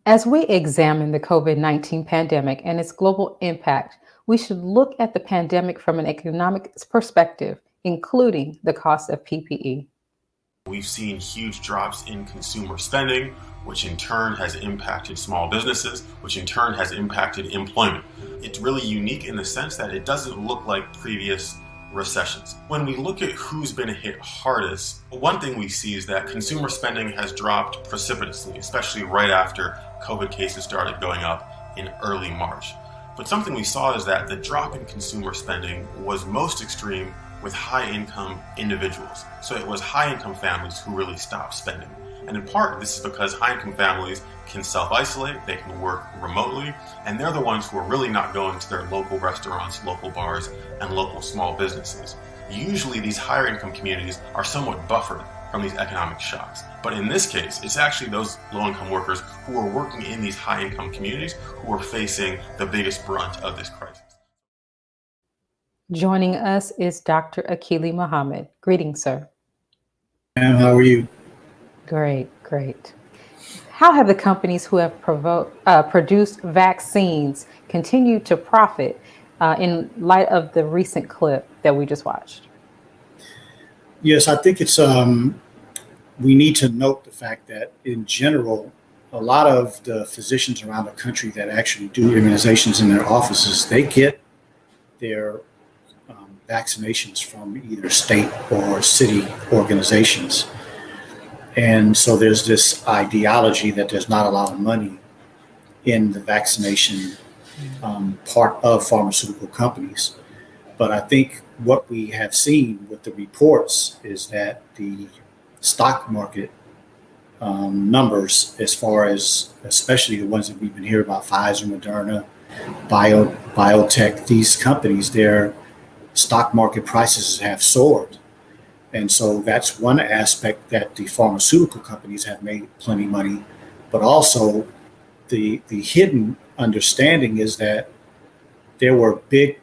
As we examine the COVID-19 pandemic and its global impact, we should look at the pandemic from an economic perspective, including the cost of PPE. We've seen huge drops in consumer spending, which in turn has impacted small businesses, which in turn has impacted employment. It's really unique in the sense that it doesn't look like previous recessions. When we look at who's been hit hardest, one thing we see is that consumer spending has dropped precipitously, especially right after COVID cases started going up in early March. But something we saw is that the drop in consumer spending was most extreme with high-income individuals. So it was high-income families who really stopped spending. And in part, this is because high-income families can self-isolate, they can work remotely, and they're the ones who are really not going to their local restaurants, local bars, and local small businesses. Usually these higher income communities are somewhat buffered from these economic shocks. But in this case, it's actually those low-income workers who are working in these high-income communities who are facing the biggest brunt of this crisis. Joining us is Dr. Akili Muhammad. Greetings, sir. Ma'am, how are you? Great, great. How have the companies who have produced vaccines continued to profit in light of the recent clip that we just watched? Yes, I think it's we need to note the fact that in general, a lot of the physicians around the country that actually do immunizations in their offices, they get their vaccinations from either state or city organizations. And so there's this ideology that there's not a lot of money in the vaccination part of pharmaceutical companies. But I think what we have seen with the reports is that the stock market numbers, as far as especially the ones that we've been hearing about, Pfizer, Moderna, biotech, these companies, their stock market prices have soared. And so that's one aspect that the pharmaceutical companies have made plenty of money, but also the hidden understanding is that there were big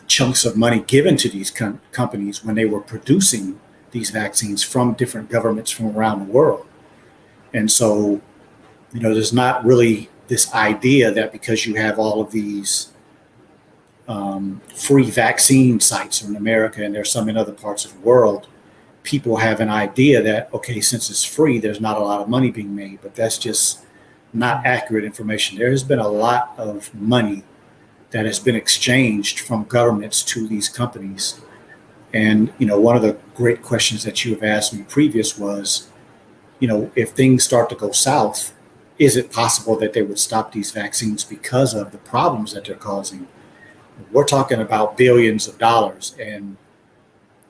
chunks of money given to these companies when they were producing these vaccines from different governments from around the world. And so, there's not really this idea that because you have all of these free vaccine sites in America, and there's some in other parts of the world, people have an idea that, okay, since it's free, there's not a lot of money being made, but that's just not accurate information. There has been a lot of money that has been exchanged from governments to these companies. And, one of the great questions that you have asked me previous was, if things start to go south, is it possible that they would stop these vaccines because of the problems that they're causing? We're talking about billions of dollars, and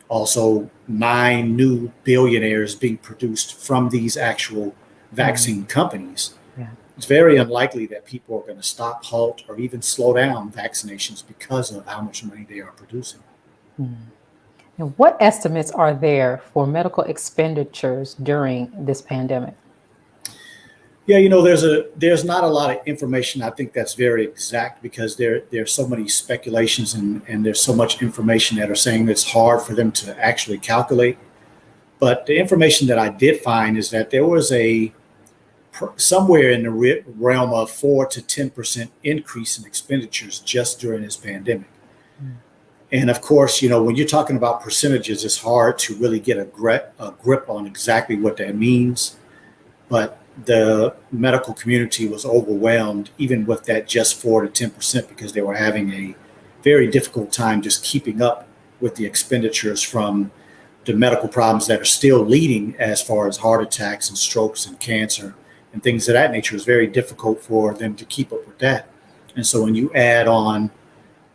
also 9 new billionaires being produced from these actual vaccine companies. Yeah. It's very unlikely that people are going to stop, halt, or even slow down vaccinations because of how much money they are producing. And what estimates are there for medical expenditures during this pandemic? Yeah, there's not a lot of information. I think that's very exact because there's so many speculations and there's so much information that are saying it's hard for them to actually calculate. But the information that I did find is that there was somewhere in the realm of 4 to 10% increase in expenditures just during this pandemic. And of course, when you're talking about percentages, it's hard to really get a grip on exactly what that means. But the medical community was overwhelmed, even with that just 4 to 10%, because they were having a very difficult time just keeping up with the expenditures from the medical problems that are still leading as far as heart attacks and strokes and cancer and things of that nature. It's very difficult for them to keep up with that. And so when you add on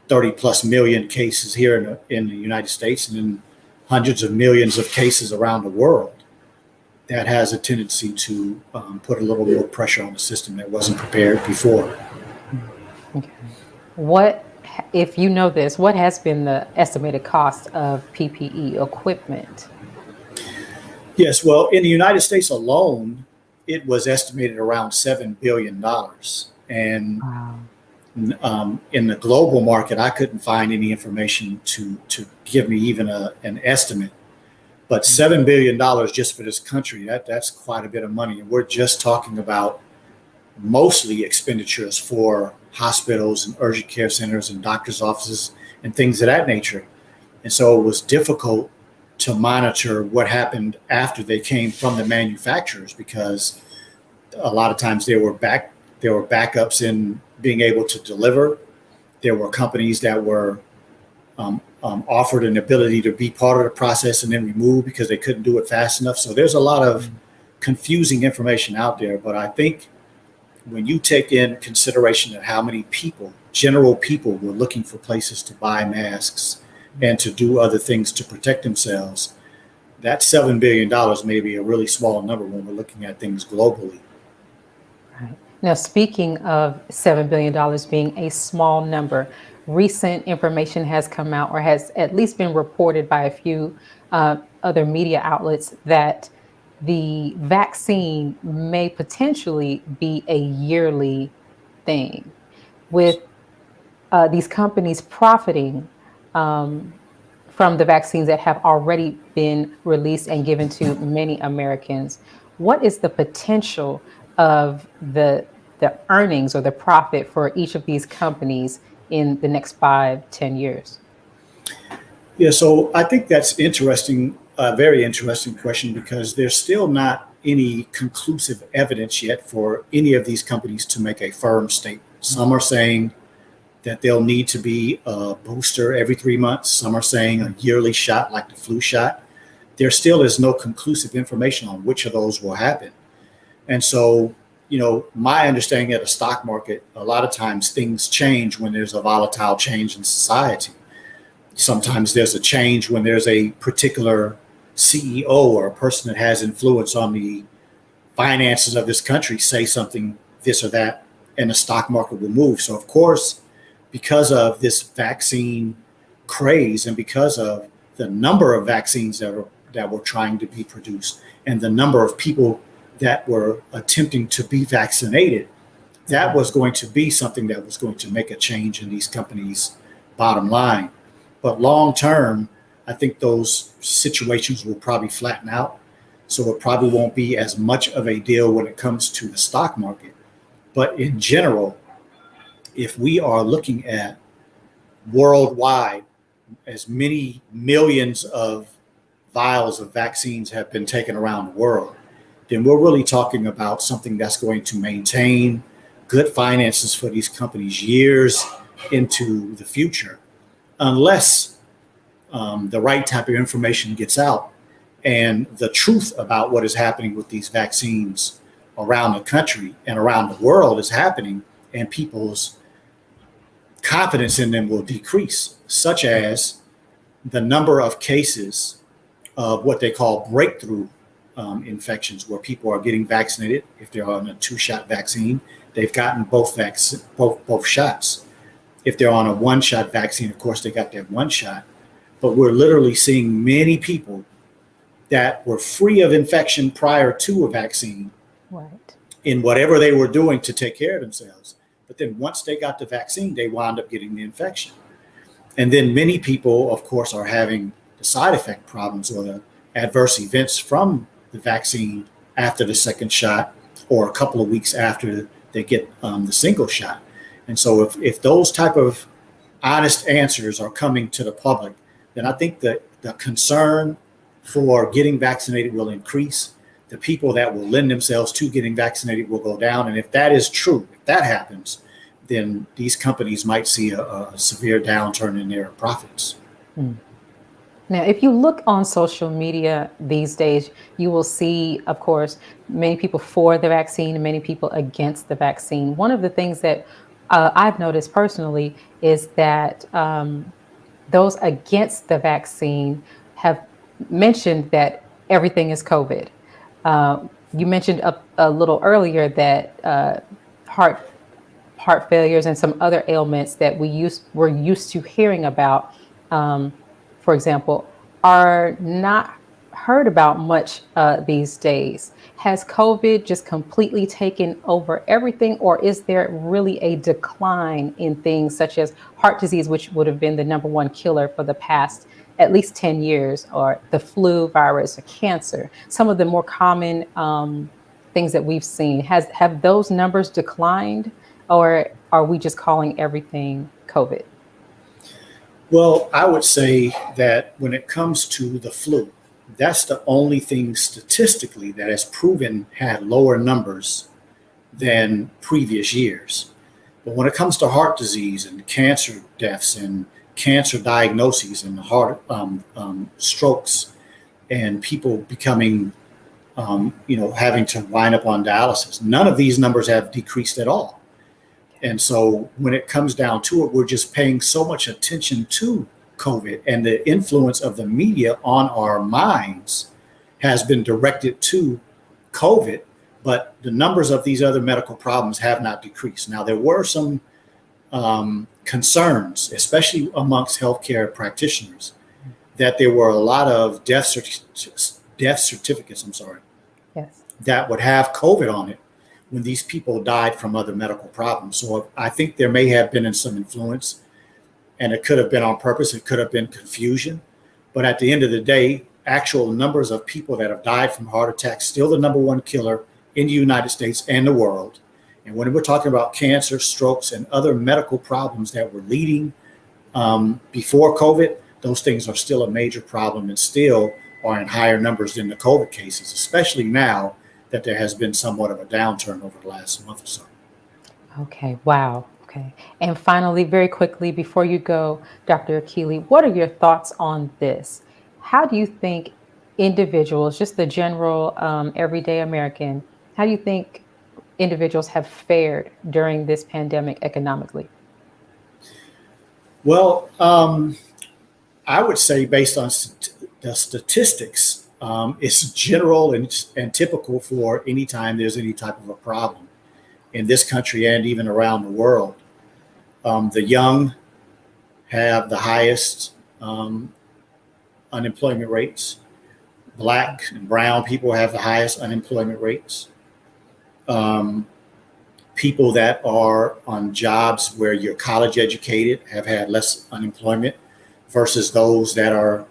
30 plus million cases here in the United States and then hundreds of millions of cases around the world, that has a tendency to put a little more pressure on the system that wasn't prepared before. Okay. What, if you know this, what has been the estimated cost of PPE equipment? Yes, well, in the United States alone, it was estimated around $7 billion. And Wow. In the global market, I couldn't find any information to give me even an estimate. But $7 billion just for this country, that's quite a bit of money. And we're just talking about mostly expenditures for hospitals and urgent care centers and doctors' offices and things of that nature. And so it was difficult to monitor what happened after they came from the manufacturers, because a lot of times there were backups in being able to deliver. There were companies that were offered an ability to be part of the process and then removed because they couldn't do it fast enough. So there's a lot of confusing information out there. But I think when you take in consideration of how many people, general people, were looking for places to buy masks and to do other things to protect themselves, that $7 billion may be a really small number when we're looking at things globally. Right. Now, speaking of $7 billion being a small number, recent information has come out, or has at least been reported by a few other media outlets, that the vaccine may potentially be a yearly thing, with these companies profiting from the vaccines that have already been released and given to many Americans. What is the potential of the earnings or the profit for each of these companies in the next 5-10 years? Yeah, so I think that's interesting, a very interesting question, because there's still not any conclusive evidence yet for any of these companies to make a firm statement. Some are saying that they'll need to be a booster every 3 months. Some are saying a yearly shot like the flu shot. There still is no conclusive information on which of those will happen. And so, my understanding of the stock market, a lot of times things change when there's a volatile change in society. Sometimes there's a change when there's a particular CEO or a person that has influence on the finances of this country say something, this or that, and the stock market will move. So, of course, because of this vaccine craze and because of the number of vaccines that were trying to be produced and the number of people that were attempting to be vaccinated, that was going to be something that was going to make a change in these companies' bottom line. But long term, I think those situations will probably flatten out. So it probably won't be as much of a deal when it comes to the stock market. But in general, if we are looking at worldwide, as many millions of vials of vaccines have been taken around the world, then we're really talking about something that's going to maintain good finances for these companies years into the future, unless the right type of information gets out and the truth about what is happening with these vaccines around the country and around the world is happening, and people's confidence in them will decrease, such as the number of cases of what they call breakthrough infections, where people are getting vaccinated. If they're on a 2-shot vaccine, they've gotten both shots. If they're on a 1-shot vaccine, of course, they got that 1 shot. But we're literally seeing many people that were free of infection prior to a vaccine, right, in whatever they were doing to take care of themselves. But then once they got the vaccine, they wound up getting the infection. And then many people, of course, are having the side effect problems or the adverse events from the vaccine after the 2nd shot or a couple of weeks after they get the single shot. And so if those type of honest answers are coming to the public, then I think that the concern for getting vaccinated will increase. The people that will lend themselves to getting vaccinated will go down. And if that is true, if that happens, then these companies might see a severe downturn in their profits. Now, if you look on social media these days, you will see, of course, many people for the vaccine and many people against the vaccine. One of the things that I've noticed personally is that those against the vaccine have mentioned that everything is COVID. You mentioned a little earlier that heart failures and some other ailments that we're used to hearing about, for example, are not heard about much these days. Has COVID just completely taken over everything, or is there really a decline in things such as heart disease, which would have been the #1 killer for the past at least 10 years, or the flu virus or cancer, some of the more common things that we've seen. Have those numbers declined, or are we just calling everything COVID? Well, I would say that when it comes to the flu, that's the only thing statistically that has proven had lower numbers than previous years. But when it comes to heart disease and cancer deaths and cancer diagnoses and heart strokes and people becoming, having to wind up on dialysis, none of these numbers have decreased at all. And so when it comes down to it, we're just paying so much attention to COVID, and the influence of the media on our minds has been directed to COVID, but the numbers of these other medical problems have not decreased. Now, there were some concerns, especially amongst healthcare practitioners, that there were a lot of death certificates, Yes. that would have COVID on it when these people died from other medical problems. So I think there may have been some influence, and it could have been on purpose. It could have been confusion. But at the end of the day, actual numbers of people that have died from heart attacks, still the number one killer in the United States and the world. And when we're talking about cancer, strokes, and other medical problems that were leading before COVID, those things are still a major problem and still are in higher numbers than the COVID cases, especially now that there has been somewhat of a downturn over the last month or so. Okay, wow. Okay. And finally, very quickly, before you go, Dr. Akili, what are your thoughts on this? How do you think individuals, just the general everyday American, how do you think individuals have fared during this pandemic economically? Well, I would say based on the statistics, it's general and typical for any time there's any type of a problem in this country and even around the world. The young have the highest unemployment rates. Black and brown people have the highest unemployment rates. People that are on jobs where you're college educated have had less unemployment versus those that are,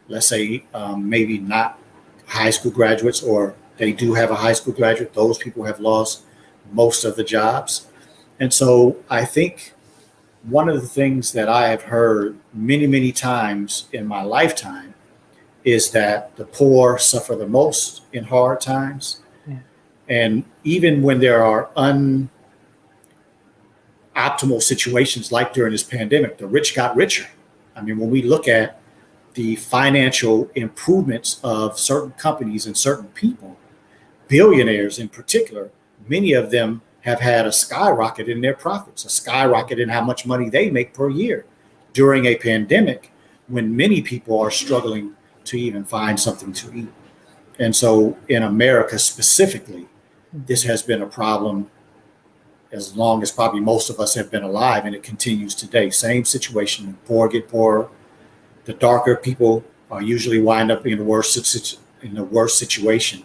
let's say, maybe not high school graduates, or they do have a high school graduate. Those people have lost most of the jobs. And so I think one of the things that I have heard many, many times in my lifetime is that the poor suffer the most in hard times. Yeah. And even when there are unoptimal situations like during this pandemic, the rich got richer. I mean, when we look at the financial improvements of certain companies and certain people, billionaires in particular, many of them have had a skyrocket in their profits, a skyrocket in how much money they make per year during a pandemic when many people are struggling to even find something to eat. And so in America specifically, this has been a problem as long as probably most of us have been alive, and it continues today. Same situation, the poor get poorer. The darker people are usually wind up in the worst situation.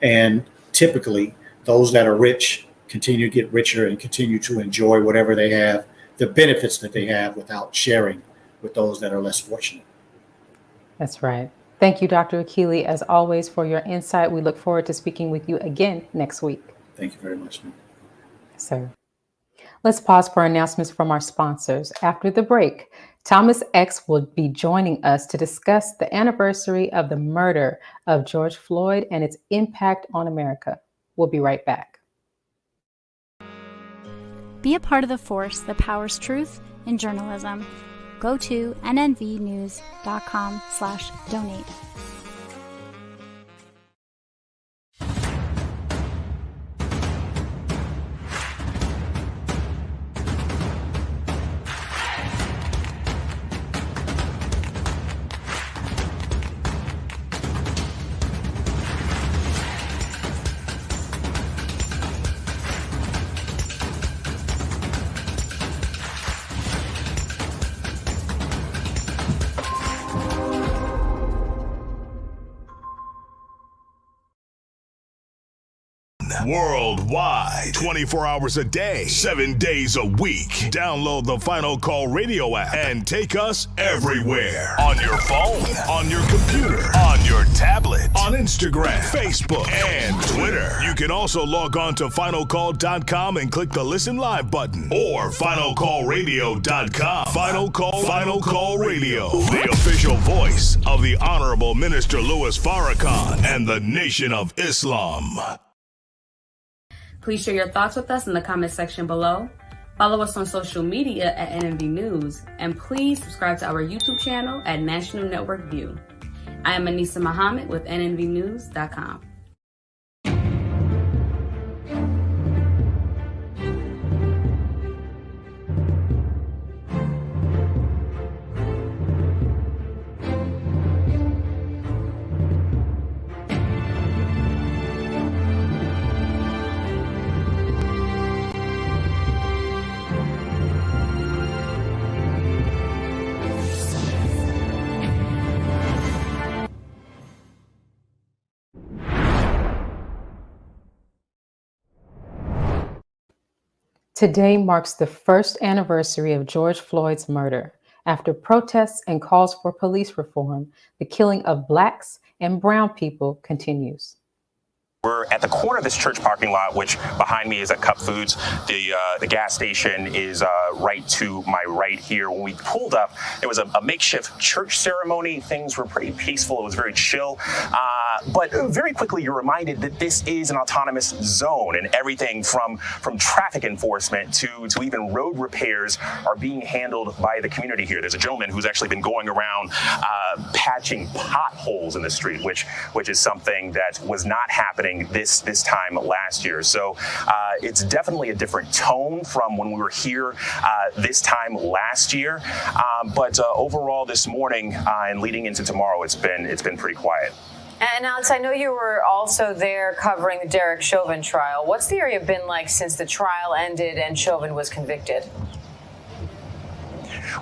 And typically those that are rich continue to get richer and continue to enjoy whatever they have, the benefits that they have, without sharing with those that are less fortunate. That's right. Thank you, Dr. Akili, as always, for your insight. We look forward to speaking with you again next week. Thank you very much, ma'am. Yes, sir. Let's pause for announcements from our sponsors. After the break, Thomas X will be joining us to discuss the anniversary of the murder of George Floyd and its impact on America. We'll be right back. Be a part of the force that powers truth in journalism. Go to nnvnews.com/donate. worldwide, 24 hours a day, 7 days a week. Download the Final Call Radio app and take us everywhere. On your phone, on your computer, on your tablet, on Instagram, Facebook, and Twitter. You can also log on to finalcall.com and click the Listen Live button, or finalcallradio.com. Final Call Radio, the official voice of the Honorable Minister Louis Farrakhan and the Nation of Islam. Please share your thoughts with us in the comment section below. Follow us on social media at NNV News, and please subscribe to our YouTube channel at National Network View. I am Anissa Muhammad with NNVnews.com. Today marks the first anniversary of George Floyd's murder. After protests and calls for police reform, the killing of Blacks and brown people continues. We're at the corner of this church parking lot, which behind me is at Cup Foods. The gas station is right to my right here. When we pulled up, it was a makeshift church ceremony. Things were pretty peaceful. It was very chill. But very quickly, you're reminded that this is an autonomous zone, and everything from traffic enforcement to even road repairs are being handled by the community here. There's a gentleman who's actually been going around patching potholes in the street, which is something that was not happening this time last year. So it's definitely a different tone from when we were here this time last year. But overall, this morning and leading into tomorrow, it's been pretty quiet. And Alex, I know you were also there covering the Derek Chauvin trial. What's the area been like since the trial ended and Chauvin was convicted?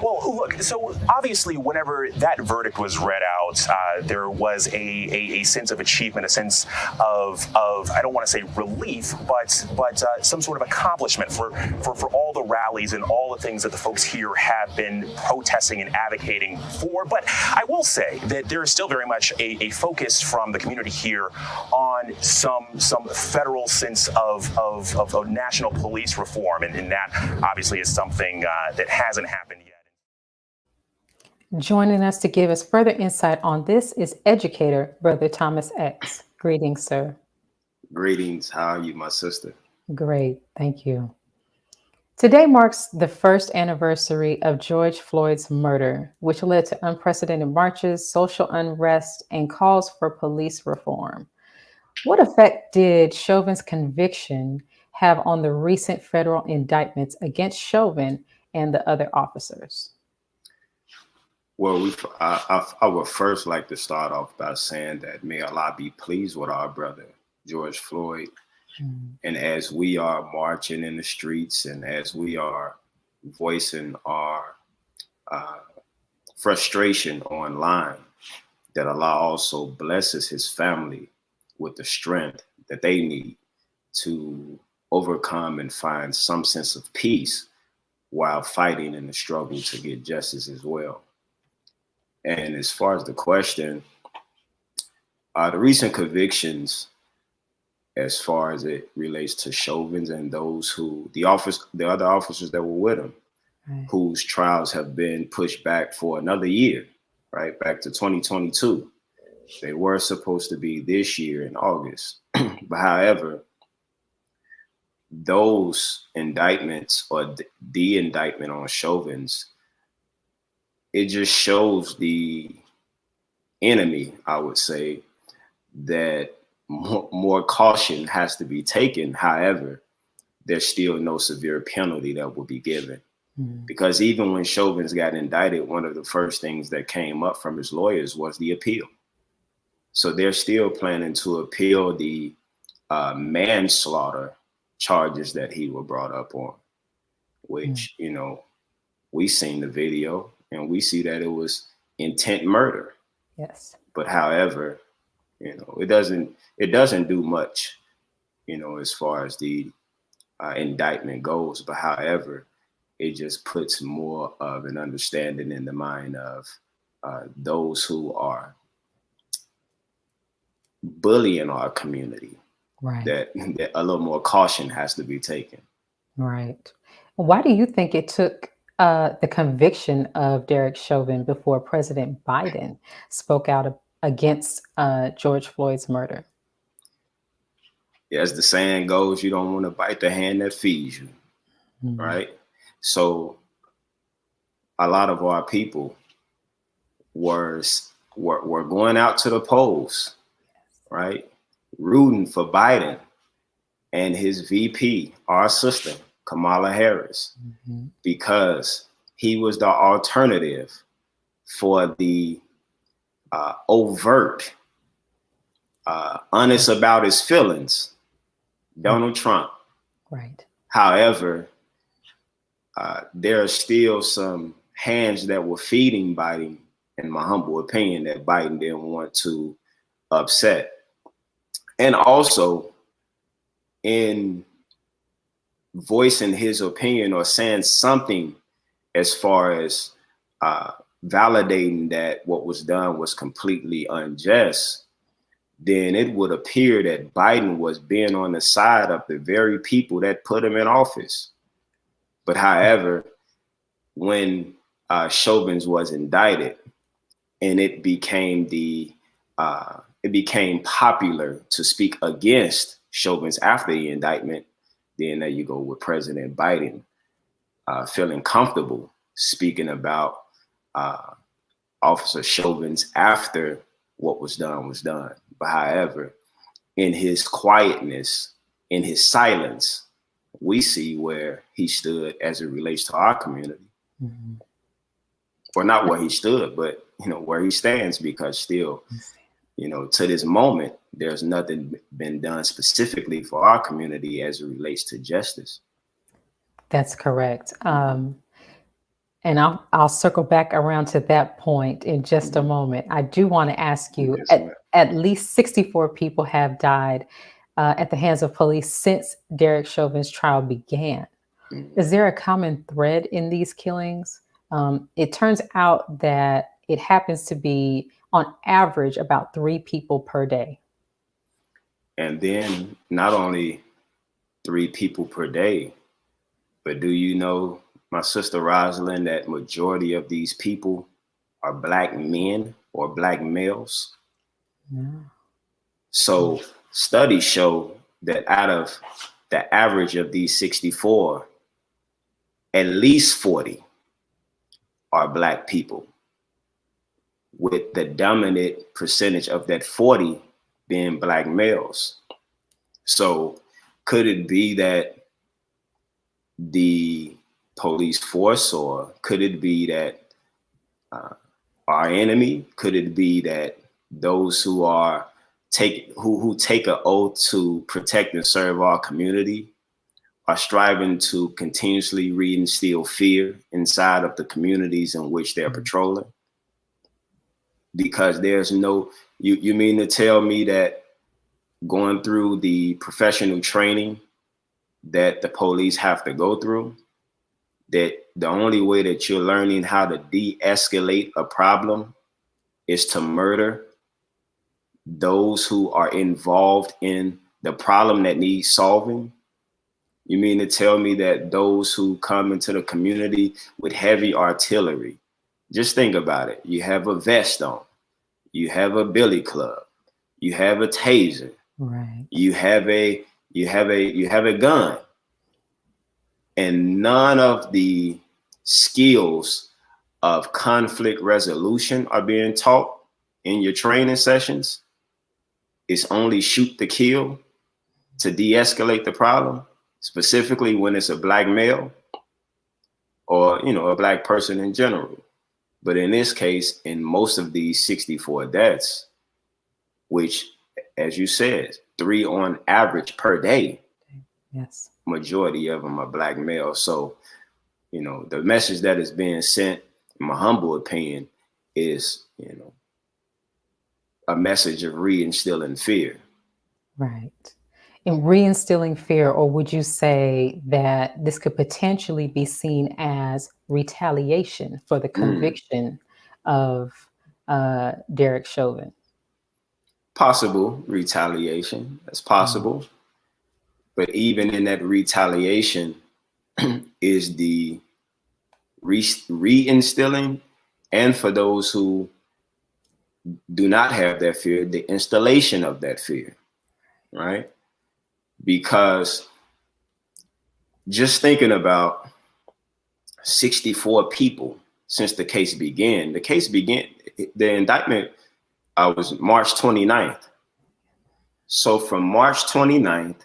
Well, look, so obviously whenever that verdict was read out, there was a sense of achievement, a sense of I don't want to say relief, but some sort of accomplishment for all the rallies and all the things that the folks here have been protesting and advocating for. But I will say that there is still very much a focus from the community here on some federal sense of national police reform, and that obviously is something that hasn't happened yet. Joining us to give us further insight on this is educator, Brother Thomas X. Greetings, sir. Greetings. How are you, my sister? Great. Thank you. Today marks the first anniversary of George Floyd's murder, which led to unprecedented marches, social unrest, and calls for police reform. What effect did Chauvin's conviction have on the recent federal indictments against Chauvin and the other officers? Well, I would first like to start off by saying that may Allah be pleased with our brother, George Floyd. And as we are marching in the streets and as we are voicing our frustration online, that Allah also blesses his family with the strength that they need to overcome and find some sense of peace while fighting in the struggle to get justice as well. And as far as the question, the recent convictions, as far as it relates to Chauvin and those the other officers that were with him, right, whose trials have been pushed back for another year, right, back to 2022. They were supposed to be this year in August. But however, those indictments or the indictment on Chauvin's, it just shows the enemy, I would say, that more caution has to be taken. However, there's still no severe penalty that will be given. Because even when Chauvin's got indicted, one of the first things that came up from his lawyers was the appeal. So they're still planning to appeal the manslaughter charges that he was brought up on, which, you know, we seen the video and we see that it was intent murder. Yes. But however, you know, it doesn't do much as far as the indictment goes. But however, it just puts more of an understanding in the mind of those who are bullying our community, Right. that a little more caution has to be taken. Right. Why do you think it took the conviction of Derek Chauvin before President Biden spoke out against George Floyd's murder? As the saying goes, you don't want to bite the hand that feeds you, right? So a lot of our people were going out to the polls, right? Rooting for Biden and his VP, our sister, Kamala Harris, because he was the alternative for the overt, honest about his feelings, Donald Trump. Right. However, there are still some hands that were feeding Biden, in my humble opinion, that Biden didn't want to upset. And also, in voicing his opinion or saying something as far as validating that what was done was completely unjust, then it would appear that Biden was being on the side of the very people that put him in office. But however, when Chauvin was indicted and it became popular to speak against Chauvin after the indictment, then there you go with President Biden feeling comfortable speaking about Officer Chauvin after what was done was done. But however, in his quietness, in his silence, we see where he stood as it relates to our community. Or not where he stood, but where he stands, because still, to this moment, there's nothing been done specifically for our community as it relates to justice. That's correct. And I'll circle back around to that point in just a moment. I do want to ask you, at least 64 people have died at the hands of police since Derek Chauvin's trial began. Is there a common thread in these killings? It turns out that it happens to be, on average, about 3 people per day. And then not only 3 people per day, but do you know, my sister Rosalind, that majority of these people are Black men or Black males? So studies show that out of the average of these 64, at least 40 are Black people, with the dominant percentage of that 40 being Black males. So could it be that the police force, or could it be that our enemy? Could it be that those who take an oath to protect and serve our community are striving to continuously reinstill fear inside of the communities in which they're patrolling? Because there's no, you mean to tell me that going through the professional training that the police have to go through, that the only way that you're learning how to de-escalate a problem is to murder those who are involved in the problem that needs solving? You mean to tell me that those who come into the community with heavy artillery, just think about it. You have a vest on, you have a billy club, you have a taser, right? You have a gun, and none of the skills of conflict resolution are being taught in your training sessions. It's only shoot to kill to de-escalate the problem, specifically when it's a Black male or, a Black person in general. But in this case, in most of these 64 deaths, which, as you said, 3 on average per day, yes, majority of them are Black males. So, the message that is being sent, in my humble opinion, is, a message of reinstilling fear. Right. in reinstilling fear, or would you say that this could potentially be seen as retaliation for the conviction of Derek Chauvin? Possible retaliation. That's possible. But even in that retaliation is the reinstilling, and for those who do not have that fear, the installation of that fear, right? Because just thinking about 64 people since the case began, the indictment was March 29th. So from March 29th,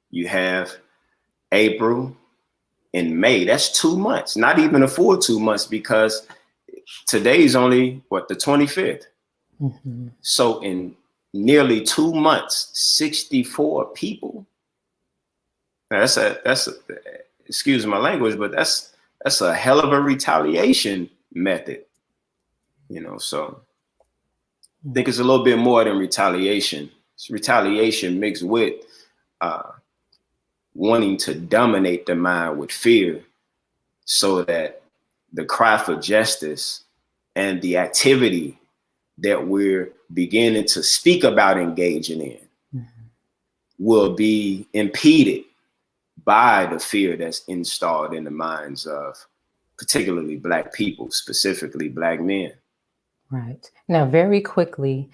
you have April and May. That's 2 months, not even a full 2 months, because today's only the 25th. So in nearly 2 months, 64 people. Now that's excuse my language, but that's a hell of a retaliation method, so I think it's a little bit more than retaliation. It's retaliation mixed with wanting to dominate the mind with fear, so that the cry for justice and the activity that we're beginning to speak about engaging in will be impeded by the fear that's installed in the minds of particularly Black people, specifically Black men. Right. Now, very quickly,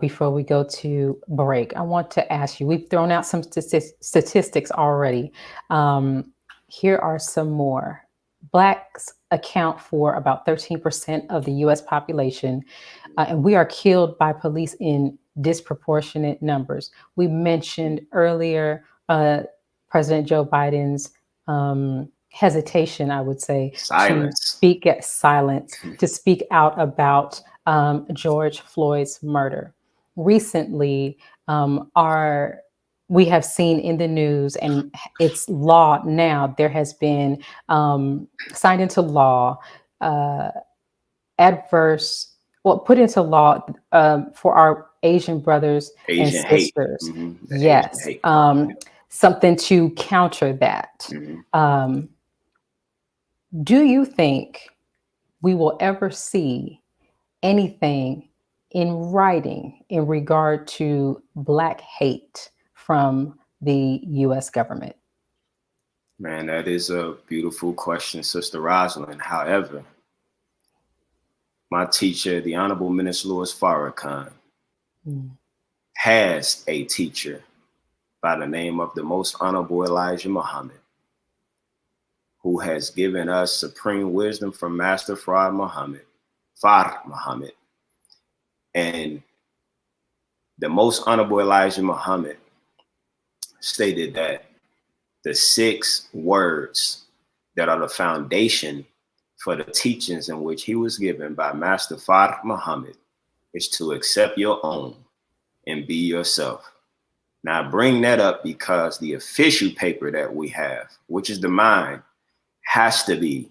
before we go to break, I want to ask you, we've thrown out some statistics already. Here are some more. Blacks account for about 13% of the US population, and we are killed by police in disproportionate numbers. We mentioned earlier President Joe Biden's hesitation, I would say, to speak out about George Floyd's murder. Recently, we have seen in the news, and it's law now, there has been signed into law, put into law for our Asian brothers and sisters. Yes. Something to counter that. Do you think we will ever see anything in writing in regard to Black hate from the US government? Man, that is a beautiful question, Sister Rosalind. However, my teacher, the Honorable Minister Louis Farrakhan, has a teacher by the name of the Most Honorable Elijah Muhammad, who has given us supreme wisdom from Master Fard Muhammad. And the Most Honorable Elijah Muhammad stated that the 6 words that are the foundation for the teachings in which he was given by Master Fard Muhammad is to accept your own and be yourself. Now, I bring that up because the official paper that we have, which is the mind, has to be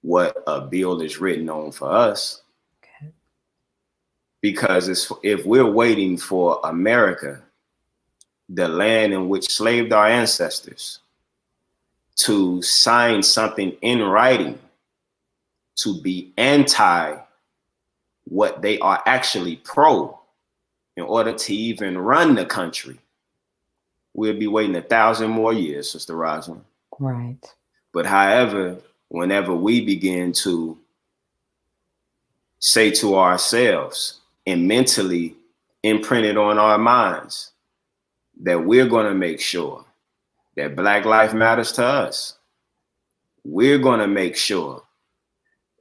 what a bill is written on for us. Okay. Because if we're waiting for America, the land in which slaved our ancestors, to sign something in writing to be anti what they are actually pro in order to even run the country, we'll be waiting 1,000 more years, Sister Rosalind. Right. But however, whenever we begin to say to ourselves and mentally imprint it on our minds that we're going to make sure that Black life matters to us, we're going to make sure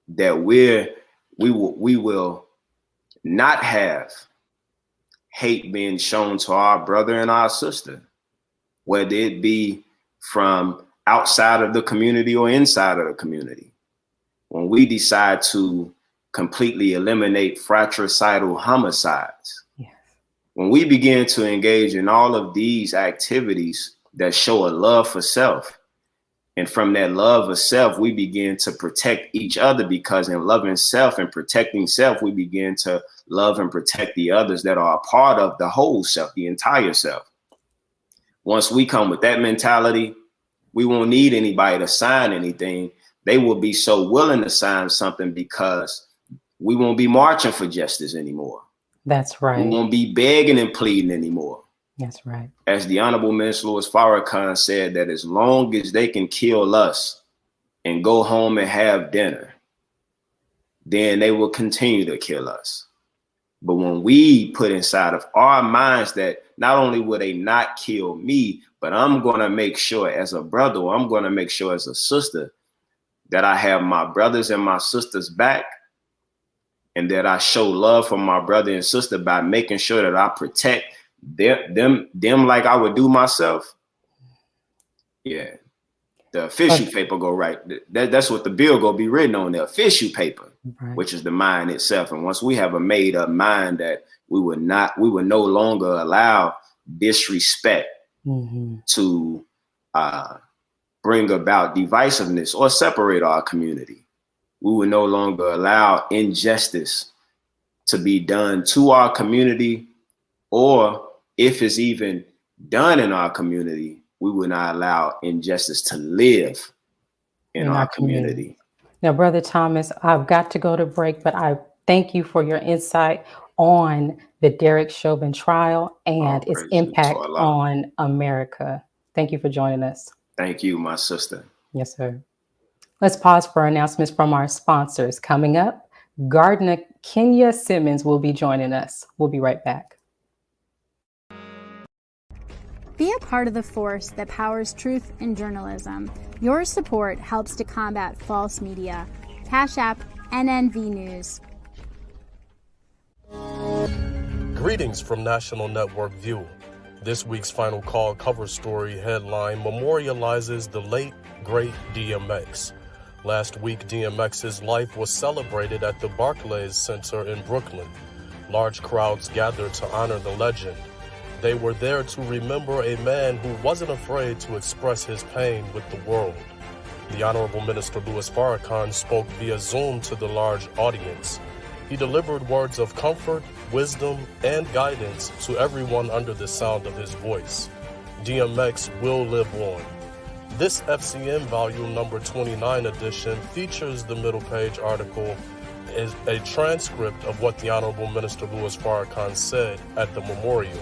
that we will not have hate being shown to our brother and our sister, whether it be from outside of the community or inside of the community. When we decide to completely eliminate fratricidal homicides, when we begin to engage in all of these activities that show a love for self, and from that love of self, we begin to protect each other, because in loving self and protecting self, we begin to love and protect the others that are a part of the whole self, the entire self. Once we come with that mentality, we won't need anybody to sign anything. They will be so willing to sign something because we won't be marching for justice anymore. That's right. We won't be begging and pleading anymore. That's right. As the Honorable Minister Louis Farrakhan said, that as long as they can kill us and go home and have dinner, then they will continue to kill us. But when we put inside of our minds that not only will they not kill me, but I'm going to make sure as a brother, or I'm going to make sure as a sister that I have my brothers and my sisters back, and that I show love for my brother and sister by making sure that I protect them like I would do myself. Yeah. The official paper go right. That's what the bill go be written on, the official paper, right, which is the mind itself. And once we have a made up mind that we would no longer allow disrespect to bring about divisiveness or separate our community. We would no longer allow injustice to be done to our community, or if it's even done in our community, we would not allow injustice to live in our community. Now, Brother Thomas, I've got to go to break, but I thank you for your insight on the Derek Chauvin trial and its impact on America. Thank you for joining us. Thank you, my sister. Yes, sir. Let's pause for announcements from our sponsors. Coming up, gardener Khinya Simmons will be joining us. We'll be right back. Be a part of the force that powers truth in journalism. Your support helps to combat false media. Cash App NNV News. Greetings from National Network View. This week's Final Call cover story headline memorializes the late, great DMX. Last week, DMX's life was celebrated at the Barclays Center in Brooklyn. Large crowds gathered to honor the legend. They were there to remember a man who wasn't afraid to express his pain with the world. The Honorable Minister Louis Farrakhan spoke via Zoom to the large audience. He delivered words of comfort, wisdom, and guidance to everyone under the sound of his voice. DMX will live on. This FCM volume number 29 edition features the middle page article as a transcript of what the Honorable Minister Louis Farrakhan said at the memorial.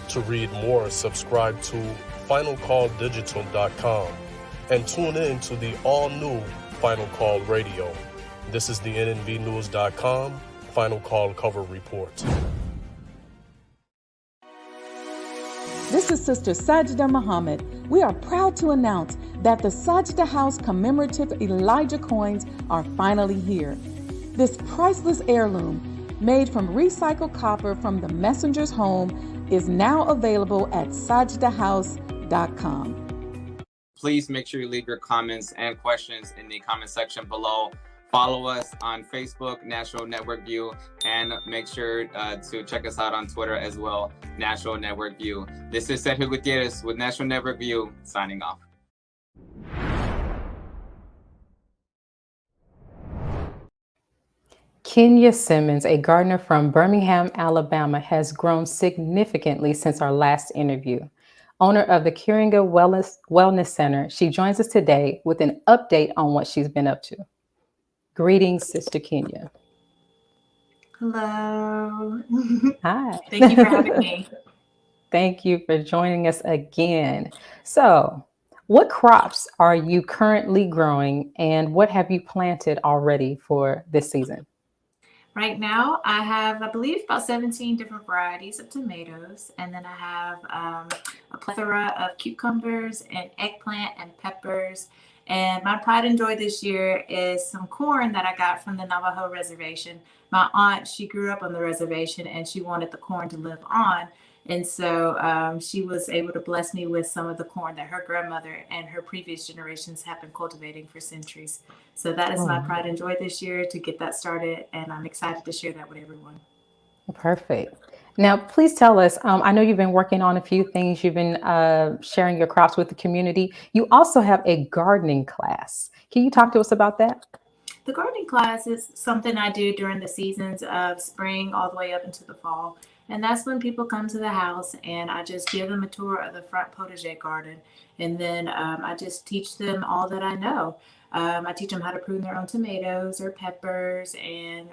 To read more, subscribe to finalcalldigital.com and tune in to the all-new Final Call Radio. This is the nnvnews.com Final Call cover report. This is Sister Sajda Muhammad. We are proud to announce that the Sajda House commemorative Elijah coins are finally here. This priceless heirloom, made from recycled copper from the messenger's home, is now available at sajdahouse.com. Please make sure you leave your comments and questions in the comment section below. Follow us on Facebook, National Network View, and make sure to check us out on Twitter as well, National Network View. This is Sergio Gutierrez with National Network View, signing off. Khinya Simmons, a gardener from Birmingham, Alabama, has grown significantly since our last interview. Owner of the Khinya Wellness Center, she joins us today with an update on what she's been up to. Greetings, Sister Khinya. Hello. Hi. Thank you for having me. Thank you for joining us again. So, what crops are you currently growing and what have you planted already for this season? Right now, I have, I believe, about 17 different varieties of tomatoes. And then I have a plethora of cucumbers and eggplant and peppers. And my pride and joy this year is some corn that I got from the Navajo reservation. My aunt, she grew up on the reservation and she wanted the corn to live on. And so she was able to bless me with some of the corn that her grandmother and her previous generations have been cultivating for centuries. So that is my pride and joy this year, to get that started. And I'm excited to share that with everyone. Perfect. Now, please tell us, I know you've been working on a few things. You've been sharing your crops with the community. You also have a gardening class. Can you talk to us about that? The gardening class is something I do during the seasons of spring all the way up into the fall. And that's when people come to the house and I just give them a tour of the front potager garden. And then I just teach them all that I know. I teach them how to prune their own tomatoes or peppers and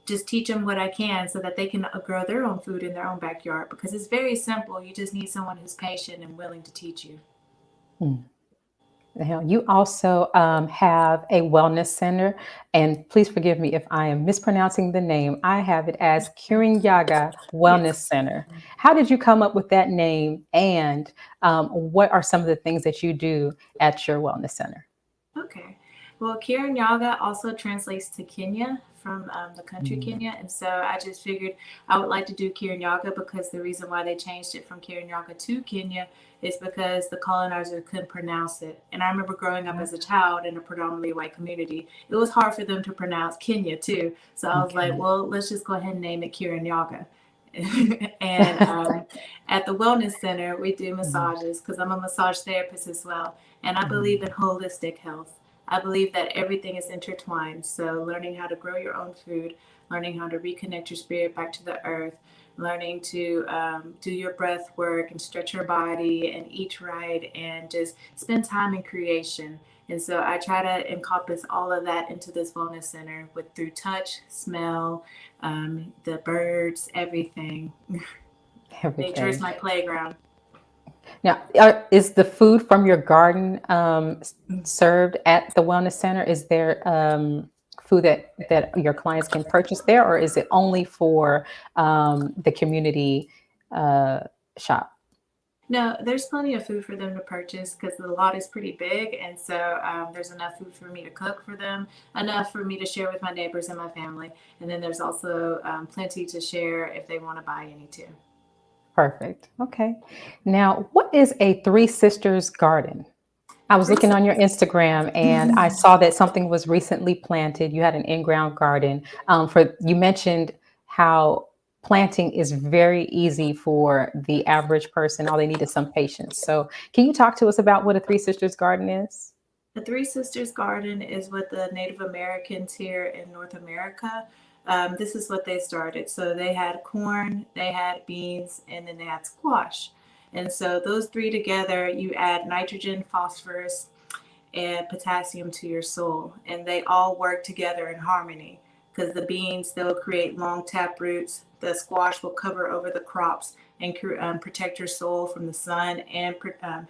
just teach them what I can so that they can grow their own food in their own backyard, because it's very simple. You just need someone who's patient and willing to teach you. Now, you also have a wellness center, and please forgive me if I am mispronouncing the name. I have it as Khinya Wellness Center. How did you come up with that name, and what are some of the things that you do at your wellness center? Okay. Well, Kirinyaga also translates to Kenya from the country Kenya. And so I just figured I would like to do Kirinyaga, because the reason why they changed it from Kirinyaga to Kenya is because the colonizer couldn't pronounce it. And I remember growing up as a child in a predominantly white community, it was hard for them to pronounce Kenya too. So I was like, well, let's just go ahead and name it Kirinyaga. And at the wellness center, we do massages, because I'm a massage therapist as well. And I believe in holistic health. I believe that everything is intertwined. So learning how to grow your own food, learning how to reconnect your spirit back to the earth, learning to do your breath work and stretch your body and eat right and just spend time in creation. And so I try to encompass all of that into this wellness center through touch, smell, the birds, everything. Nature is my playground. Now, is the food from your garden served at the wellness center? Is there food that your clients can purchase there, or is it only for the community shop? No, there's plenty of food for them to purchase, because the lot is pretty big. And so there's enough food for me to cook for them, enough for me to share with my neighbors and my family. And then there's also plenty to share if they want to buy any too. Perfect. Okay. Now, what is a Three Sisters garden? I was looking on your Instagram and I saw that something was recently planted. You had an in-ground garden. You mentioned how planting is very easy for the average person. All they need is some patience. So can you talk to us about what a Three Sisters garden is? The Three Sisters garden is what the Native Americans here in North America, this is what they started. So they had corn, they had beans, and then they had squash. And so those three together, you add nitrogen, phosphorus, and potassium to your soil. And they all work together in harmony, because the beans, they'll create long tap roots. The squash will cover over the crops and protect your soil from the sun and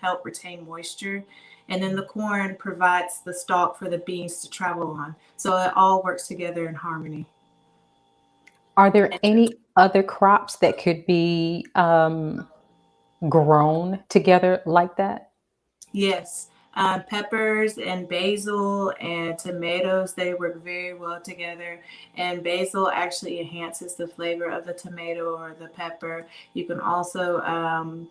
help retain moisture. And then the corn provides the stalk for the beans to travel on. So it all works together in harmony. Are there any other crops that could be grown together like that? Yes. Peppers and basil and tomatoes, they work very well together. And basil actually enhances the flavor of the tomato or the pepper. You can also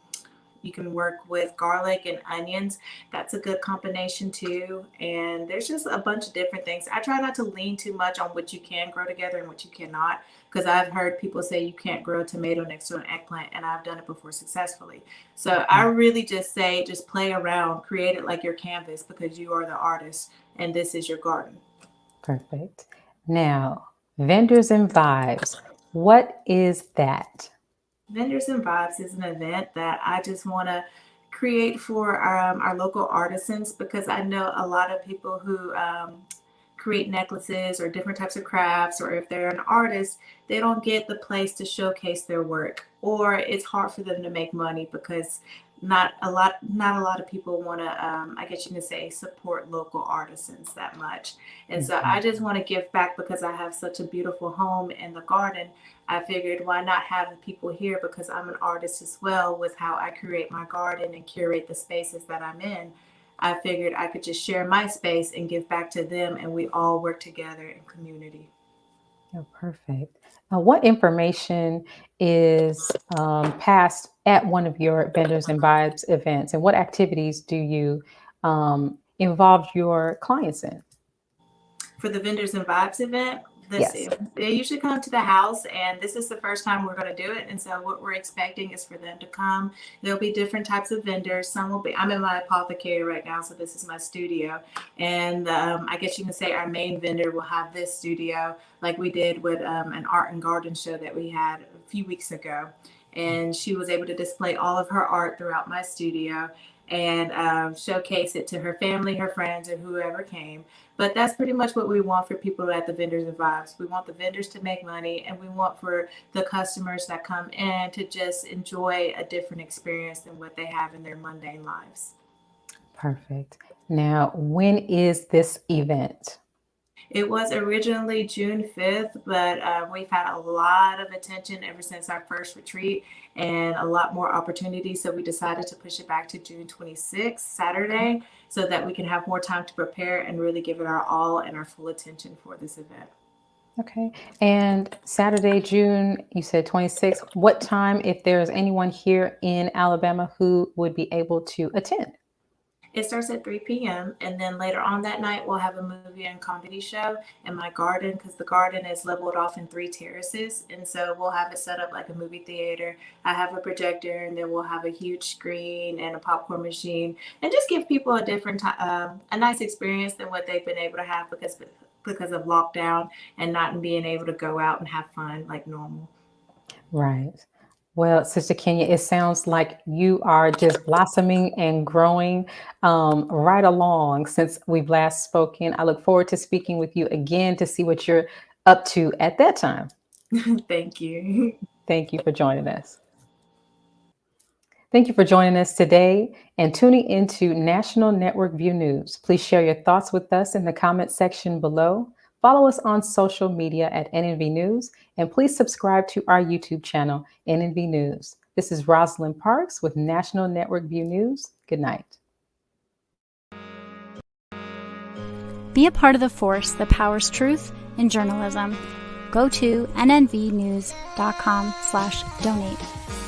you can work with garlic and onions. That's a good combination too. And there's just a bunch of different things. I try not to lean too much on what you can grow together and what you cannot, because I've heard people say you can't grow a tomato next to an eggplant, and I've done it before successfully. So I really just say, just play around, create it like your canvas, because you are the artist and this is your garden. Perfect. Now, Vendors and Vibes, what is that? Vendors and Vibes is an event that I just want to create for our local artisans, because I know a lot of people who create necklaces or different types of crafts, or if they're an artist, they don't get the place to showcase their work, or it's hard for them to make money because not a lot of people want to, I guess you can say, support local artisans that much. And so I just want to give back, because I have such a beautiful home in the garden. I figured, why not have the people here, because I'm an artist as well with how I create my garden and curate the spaces that I'm in. I figured I could just share my space and give back to them, and we all work together in community. Oh, perfect. What information is passed at one of your Vendors and Vibes events, and what activities do you involve your clients in? For the Vendors and Vibes event, Yes. they usually come to the house, and this is the first time we're going to do it. And so what we're expecting is for them to come. There'll be different types of vendors. Some will be, I'm in my apothecary right now, so this is my studio. And I guess you can say our main vendor will have this studio, like we did with an art and garden show that we had few weeks ago. And she was able to display all of her art throughout my studio and showcase it to her family, her friends, and whoever came. But that's pretty much what we want for people at the Vendors and Vibes. We want the vendors to make money, and we want for the customers that come in to just enjoy a different experience than what they have in their mundane lives. Perfect. Now, when is this event? It was originally June 5th, but we've had a lot of attention ever since our first retreat and a lot more opportunities. So we decided to push it back to June 26th, Saturday, so that we can have more time to prepare and really give it our all and our full attention for this event. Okay. And Saturday, June, you said 26th. What time, if there's anyone here in Alabama who would be able to attend? It starts at 3 p.m. and then later on that night, we'll have a movie and comedy show in my garden because the garden is leveled off in 3 terraces. And so we'll have it set up like a movie theater. I have a projector, and then we'll have a huge screen and a popcorn machine and just give people a different time, a nice experience than what they've been able to have because of lockdown and not being able to go out and have fun like normal. Right. Well, Sister Khinya, it sounds like you are just blossoming and growing right along since we've last spoken. I look forward to speaking with you again to see what you're up to at that time. Thank you. Thank you for joining us. Thank you for joining us today and tuning into National Network View News. Please share your thoughts with us in the comment section below. Follow us on social media at NNV News, and please subscribe to our YouTube channel, NNV News. This is Rosalind Parks with National Network View News. Good night. Be a part of the force that powers truth in journalism. Go to nnvnews.com/donate.